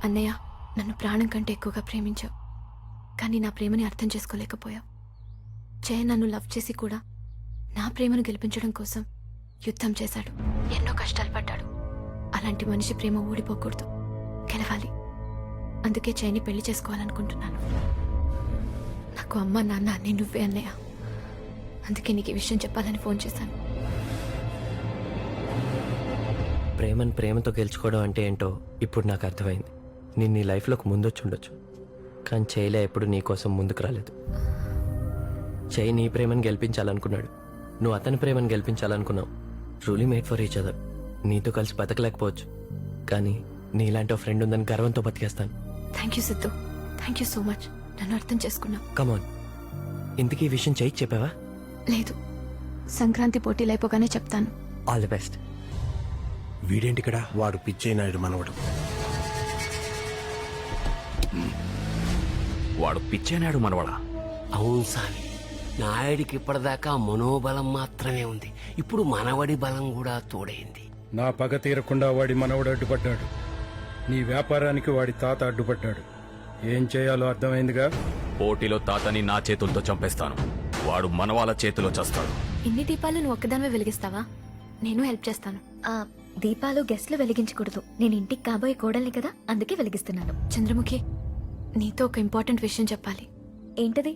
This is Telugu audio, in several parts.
అన్నయ్య, నన్ను ప్రాణం కంటే ఎక్కువగా ప్రేమించావు, కానీ నా ప్రేమని అర్థం చేసుకోలేకపోయావు. జయ నన్ను లవ్ చేసి కూడా నా ప్రేమను గెలిపించడం కోసం యుద్ధం చేశాడు, ఎన్నో కష్టాలు పడ్డాడు. అలాంటి మనిషి ప్రేమ ఊడిపోకూడదు, గెలవాలి. అందుకే జయని పెళ్లి చేసుకోవాలనుకుంటున్నాను. నాకు అమ్మ నాన్న అన్నీ నువ్వే అన్నయ్య. అందుకే నీకు ఈ విషయం చెప్పాలని ఫోన్ చేశాను. ప్రేమను ప్రేమతో గెలుచుకోవడం అంటే ఏంటో ఇప్పుడు నాకు అర్థమైంది. నేను నీ లైఫ్లోకి ముందొచ్చి ఉండొచ్చు, కానీ చేయలే ఎప్పుడు నీ కోసం ముందుకు రాలేదు. చేయి నీ ప్రేమను గెలిపించాలనుకున్నాడు, నువ్వు అతని ప్రేమను గెలిపించాలనుకున్నావు. Truly made for each other. నీతో కలిసి బతకలేకపోవచ్చు, కానీ నీలాంటి ఒక ఫ్రెండ్ ఉందని గర్వంతో బతికేస్తాను. Thank you Siddhu, thank you so much. నన్ను అర్థం చేసుకున్నావు. కమాన్, ఇంతకీ ఈ విషయం చేయికి చెప్పావా? లేదు, సంక్రాంతి పోటీలు అయిపోగానే చెప్తాను. All the best. వీడేంటి ఇక్కడ? వాడు పిచ్చయ్యనాయుడు మనవడు. వాడు పిచ్చేనాడు మనవడా? అవును సామి, నాయుడికి ఇప్పటిదాకా మనోబలం మాత్రమే ఉంది, ఇప్పుడు మనవడి బలం కూడా తోడైంది. నా పగ తీరకుండా వాడి మనవడు అడ్డుపడ్డాడు. నీ వ్యాపారానికి వాడి తాత అడ్డుపడ్డాడు. ఏం చేయాలో అర్థమైందిగా. పోటీలో తాతని నా చేతులతో చంపేస్తాను, వాడు మనవాళ్ళ చేతిలో చస్తాడు. ఇన్ని దీపాలు నువ్వు ఒక్కదానివే వెలిగిస్తావా? నేను హెల్ప్ చేస్తాను. దీపాలు గెస్ట్లు వెలిగించకూడదు. నేను ఇంటికి కాబోయే కోడల్ని కదా, అందుకే వెలిగిస్తున్నాను. చంద్రముఖి, నీతో ఒక ఇంపార్టెంట్ విషయం చెప్పాలి. ఏంటది?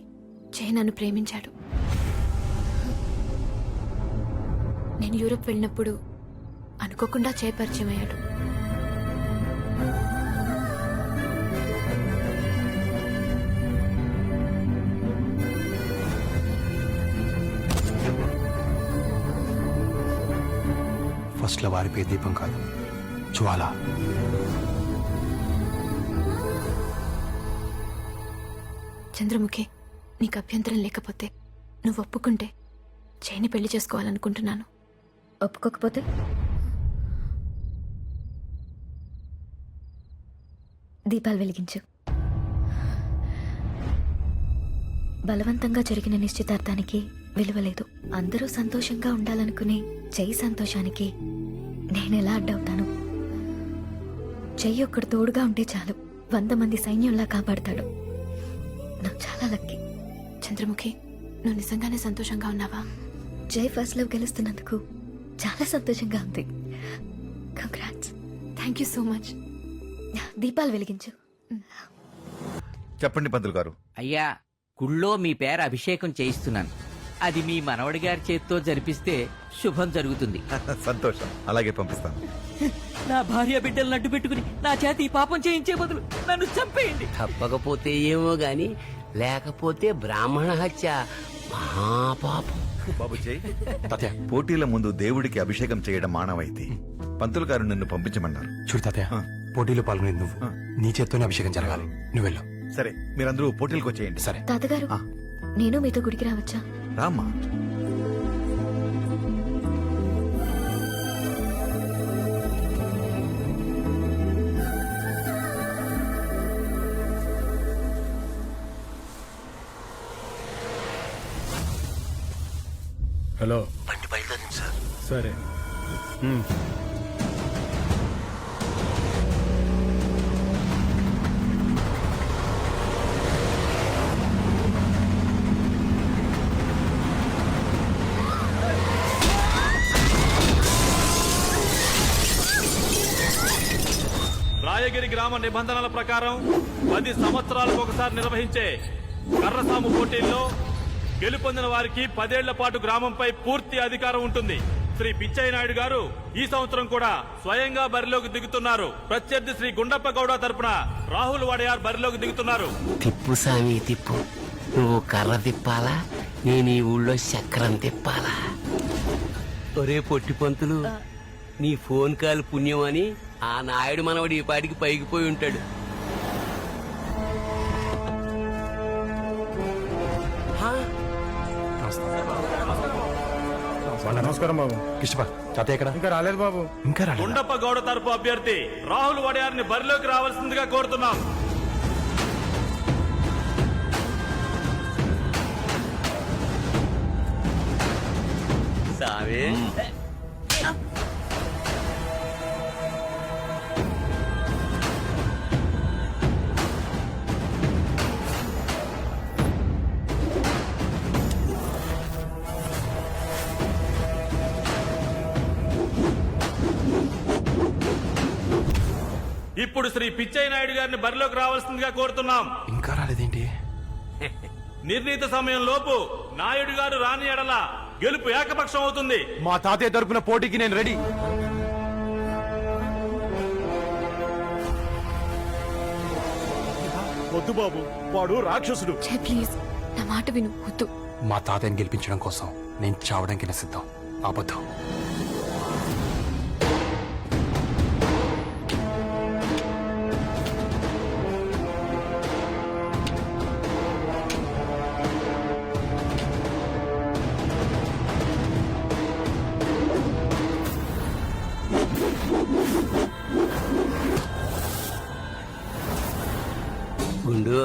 జయ నన్ను ప్రేమించాడు. నేను యూరోప్ వెళ్ళినప్పుడు అనుకోకుండా జయ పరిచయం అయ్యాడు. ఫస్ట్లో వారిపోయే దీపం కాదు, జ్వాల. చంద్రముఖి, నీకు అభ్యంతరం లేకపోతే నువ్వు ఒప్పుకుంటే జయని పెళ్లి చేసుకోవాలనుకుంటున్నాను. ఒప్పుకోకపోతే? దీపాలు వెలిగించు. బలవంతంగా జరిగిన నిశ్చితార్థానికి విలువ లేదు. అందరూ సంతోషంగా ఉండాలనుకునే జై సంతోషానికి నేనెలా అడ్డవుతాను? జై ఒక్కడు తోడుగా ఉంటే చాలు, 100 మంది సైన్యంలా కాపాడతాడు. నాకు చాలా లక్కీ. చంద్రముఖి, నువ్వు నిజంగానే సంతోషంగా ఉన్నావా? జై ఫస్ట్ లవ్ గెలుస్తున్నందుకు చాలా సంతోషంగా ఉంది. Congrats. Thank you so much. దీపాలు వెలిగించు. చెప్పండి పంతులు గారు. అయ్యా, గుళ్ళో మీ పేర అభిషేకం చేయిస్తున్నాను. అది మీ మనవడి గారి చేత్తో జరిపిస్తే శుభం జరుగుతుంది. సంతోషం, అలాగే పంపిస్తాను. నా భార్య బిడ్డలను అడ్డు పెట్టుకుని నా చేత ఈ పాపం చేయించే బదులు నన్ను చంపేయండి. తప్పకపోతే ఏమో గాని, లేకపోతే బ్రాహ్మణ హత్య మహాపాపం. బాబు చేయి. పోటీల ముందు దేవుడికి అభిషేకం చేయడం మానవైతే. పంతులు గారు నిన్ను పంపించమన్నారు. చూడు తాతయ్య, పోటీలో పాల్గొనేది నువ్వు. నీ చేత్తోనే అభిషేకం జరగాలి. నువ్వు వెళ్ళు. సరే, మీరందరూ పోటీలకు వచ్చేయండి. సరే. తాతగారు, నేను మీతో గుడికి రావచ్చా? రామ్మా. హలో. బండి బయలుదేరింది సార్. సరే. రాయగిరి గ్రామ నిబంధనల ప్రకారం 10 సంవత్సరాలకు ఒకసారి నిర్వహించే కర్రసాము పోటీల్లో గెలుపొందిన వారికి 10 ఏళ్ల పాటు గ్రామంపై పూర్తి అధికారం ఉంటుంది. శ్రీ పిచ్చయ్యనాయుడు గారు ఈ సంవత్సరం కూడా స్వయంగా బరిలోకి దిగుతున్నారు. ప్రత్యర్థి శ్రీ గుండప్ప గౌడ తరపున రాహుల్ వడయార్ బరిలోకి దిగుతున్నారు. తిప్పు సామి తిప్పు. నువ్వు కర్ర తిప్పాలా, నేను ఈ ఊళ్ళో చక్రం తిప్పాలా? ఒరే పొట్టి పంతులు, నీ ఫోన్ కాల్ పుణ్యమని ఆ నాయుడు మనవడు ఈ పాటికి పైకి పోయి ఉంటాడు. నమస్కారం బాబు. కృష్ణ తాతయ్య ఎక్కడ? ఇంకా రాలేదు బాబు. ఇంకా రాలేదు. గుండప్ప గౌడ తరపు అభ్యర్థి రాహుల్ వడయార్ని బరిలోకి రావాల్సిందిగా కోరుతున్నాం. సామే ఇప్పుడు శ్రీ పిచ్చయ్య నాయుడు గారిని బరిలోకి రావాల్సిందిగా కోరుతున్నాం. ఇంకా రాలేదేంటి? నిర్ణీత సమయం లోపు నాయుడు గారు రాని ఎడల గెలుపు ఏకపక్షం అవుతుంది. మా తాతయ్య తరపున పోటీకి నేను రెడీ. వద్దు బాబు, వాడు రాక్షసుడు. జై ప్లీజ్ నా మాట విను, వద్దు. మా తాతయ్యని గెలిపించడం కోసం నేను చావడానికి నా సిద్ధం. అబద్ధం. గుండు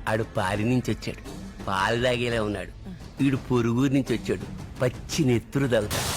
ఆడు పారి నుంచి వచ్చాడు, పాలు తాగేలా ఉన్నాడు. వీడు పొరుగురు నుంచి వచ్చాడు, పచ్చి నెత్తురు తగ్గుతాడు.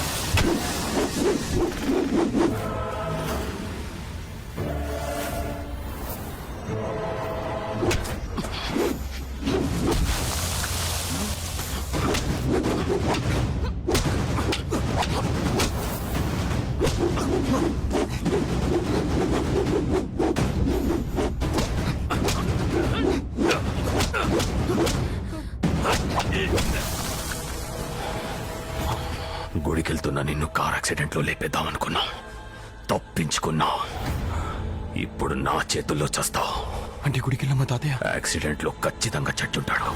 గుడికెళ్తున్న నిన్ను కార్ యాక్సిడెంట్ లో లేపేద్దామనుకున్నా, తప్పించుకున్నా. ఇప్పుడు నా చేతుల్లో చస్తావు. అంటే గుడికి వెళ్ళా మా తాతయ్య యాక్సిడెంట్ లో ఖచ్చితంగా చచ్చుంటాడు.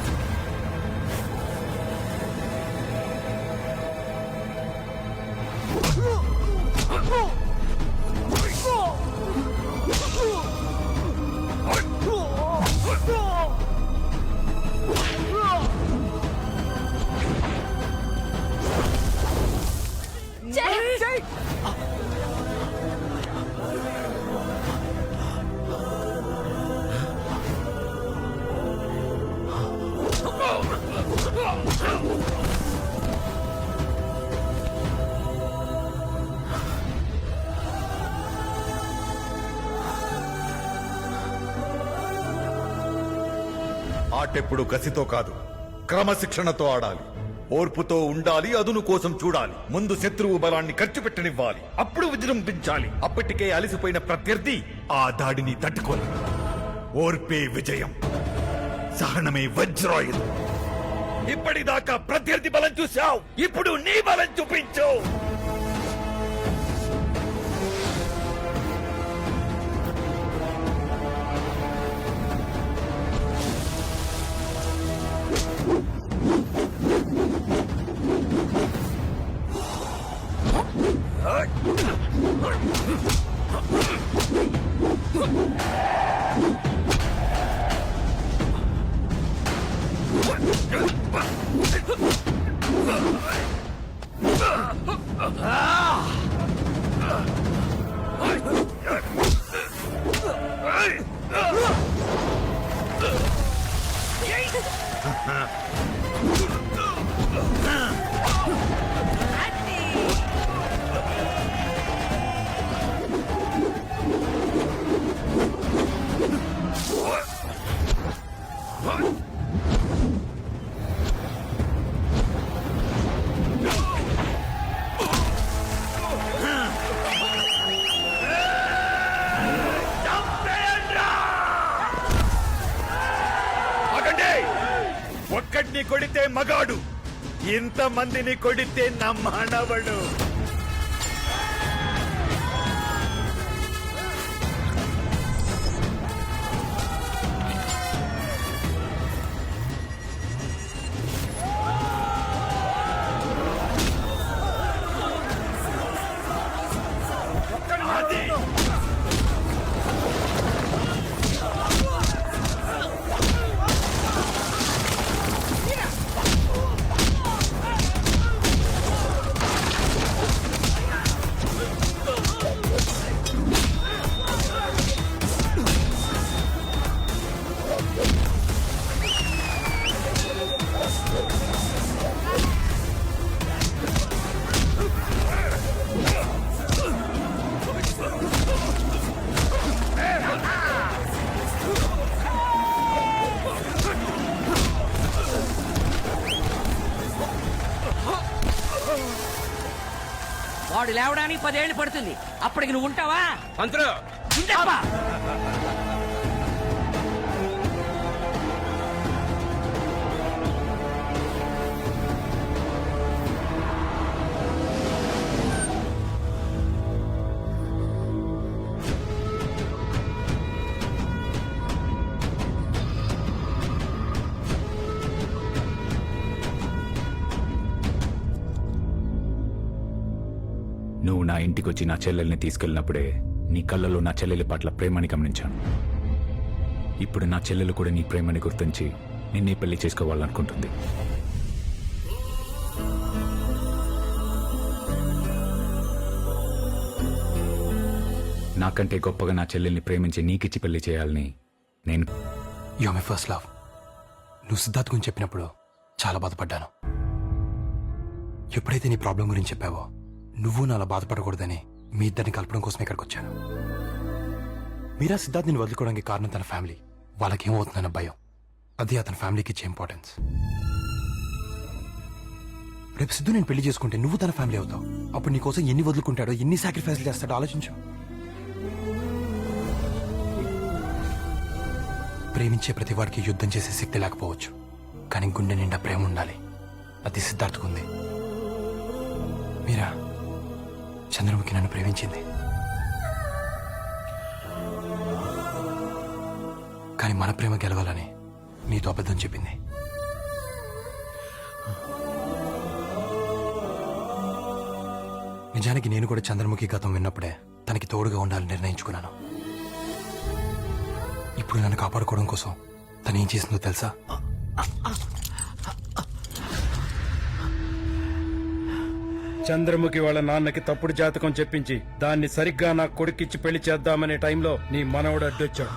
ఆటెప్పుడు కసితో కాదు, క్రమశిక్షణతో ఆడాలి. ఓర్పుతో ఉండాలి, అదును కోసం చూడాలి. ముందు శత్రువు బలాన్ని ఖర్చు పెట్టనివ్వాలి, అప్పుడు విజృంభించాలి. అప్పటికే అలసిపోయిన ప్రత్యర్థి ఆ దాడిని తట్టుకోని. ఓర్పే విజయం, సహనమే వజ్రాయుధం. ఇప్పటిదాకా ప్రత్యర్థి బలం చూశావు, ఇప్పుడు నీ బలం చూపించు. ఒక్కడిని కొడితే మగాడు, ఇంతమందిని కొడితే నా మానవుడు. వాడు లేవడానికి 10 ఏళ్ళు పడుతుంది. అప్పటికి నువ్వు ఉంటావా? పంతులు గుండెప్ప. నువ్వు నా ఇంటికొచ్చి నా చెల్లెల్ని తీసుకెళ్ళినప్పుడే నీ కళ్ళలో నా చెల్లెలి పట్ల ప్రేమని గమనించాను. ఇప్పుడు నా చెల్లెలు కూడా నీ ప్రేమని గుర్తించి నిన్నే పెళ్లి చేసుకోవాలనుకుంటుంది. నాకంటే గొప్పగా నా చెల్లెల్ని ప్రేమించి నీకిచ్చి పెళ్లి చేయాలని నేను. You are my first love. నువ్వు సిద్ధార్థ్ గురించి చెప్పినప్పుడు చాలా బాధపడ్డాను. ఎప్పుడైతే నీ ప్రాబ్లం గురించి చెప్పావో నువ్వు నా అలా బాధపడకూడదని మీ ఇద్దరిని కలపడం కోసం ఇక్కడికి వచ్చాను. మీరా సిద్ధార్థ్ నేను వదులుకోవడానికి కారణం తన ఫ్యామిలీ. వాళ్ళకి ఏమవుతుందన్న భయం. అది అతని ఫ్యామిలీకి ఇచ్చే ఇంపార్టెన్స్. రేపు సిద్ధు నేను పెళ్లి చేసుకుంటే నువ్వు తన ఫ్యామిలీ అవుతావు. అప్పుడు నీ కోసం ఎన్ని వదులుకుంటాడో, ఎన్ని సాక్రిఫైస్లు చేస్తాడో ఆలోచించు. ప్రేమించే ప్రతి వాడికి యుద్ధం చేసే శక్తి లేకపోవచ్చు, కానీ గుండె నిండా ప్రేమ ఉండాలి. అది సిద్ధార్థకుంది. మీరా, చంద్రముఖి నన్ను ప్రేమించింది, కానీ మన ప్రేమ గెలవాలని నీతో అబద్ధం చెప్పింది. నిజానికి నేను కూడా చంద్రముఖి గతం విన్నప్పుడే తనకి తోడుగా ఉండాలని నిర్ణయించుకున్నాను. ఇప్పుడు నన్ను కాపాడుకోవడం కోసం తను ఏం చేసిందో తెలుసా? చంద్రముఖి వాళ్ళ నాన్నకి తప్పుడు జాతకం చెప్పించి దాన్ని సరిగ్గా నా కొడుకిచ్చి పెళ్లి చేద్దామనే టైంలో నీ మనవడు అడ్డొచ్చాడు.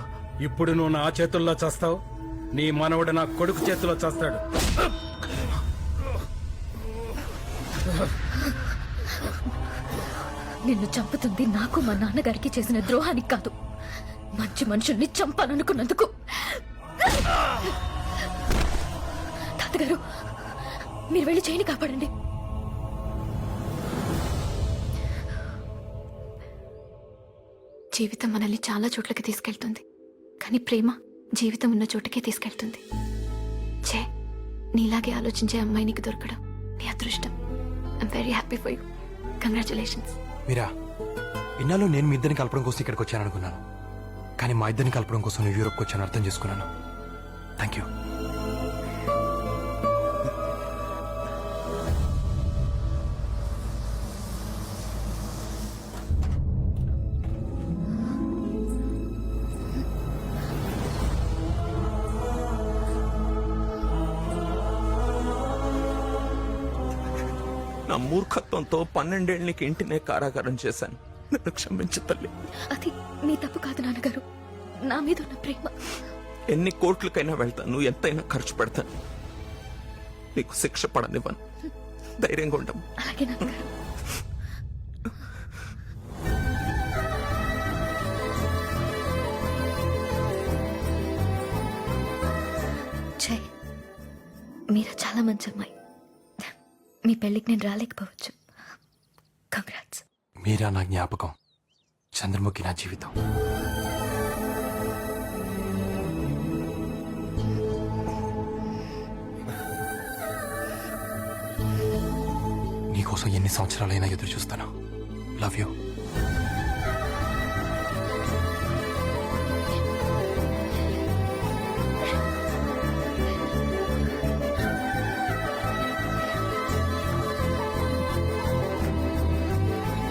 ఇప్పుడు నువ్వు నా చేతుల్లో చేస్తావు, నీ మనవడు నా కొడుకు చేతిలో చేస్తాడు. నిన్ను చంపుతుంది నాకు మా నాన్నగారికి చేసిన ద్రోహానికి కాదు, మంచి మనుషుల్ని చంపాలనుకున్నందుకు. తాతగారు, మీరు వెళ్ళి చేయని కాపాడండి. జీవితం మనల్ని చాలా చోట్లకి తీసుకెళ్తుంది, కానీ ప్రేమ జీవితం ఉన్న చోటుకే తీసుకెళ్తుంది. చే, నీలాగే ఆలోచించే అమ్మాయి నీకు దొరకడం నీ అదృష్టం. I'm very happy for you. Congratulations. Meera, ఇన్నాళ్ళు నేను మీ ఇద్దరిని కలపడం కోసం ఇక్కడికి వచ్చాను అనుకున్నాను, కానీ మా ఇద్దరిని కలపడం కోసం నువ్వు యూరోప్కి వచ్చాను అర్థం చేసుకున్నాను. Thank you. నా మూర్ఖత్వంతో 12 ఏళ్ళకి ఇంటినే కారాగారం చేశాను. నన్ను క్షమించు తల్లి. అది మీ తప్పు కాదు నాన్నగారు, నా మీద ఉన్న ప్రేమ. ఎన్ని కోట్లకైనా వెళ్తాను, ఎంతైనా ఖర్చు పెడతాను. నీకు శిక్ష పడనివ్వను. ధైర్యంగా ఉండము. అలాగే నాన్నగారు. జై, మీరా చాలా మంచి అమ్మాయి. మీ పెళ్ళికి నేను రాలేకపోవచ్చు. కంగ్రాట్స్. మీరా నా జ్ఞాపకం, చంద్రముఖి నా జీవితం. నీకోసం ఎన్ని సంవత్సరాలైనా ఎదురు చూస్తాను. Love you.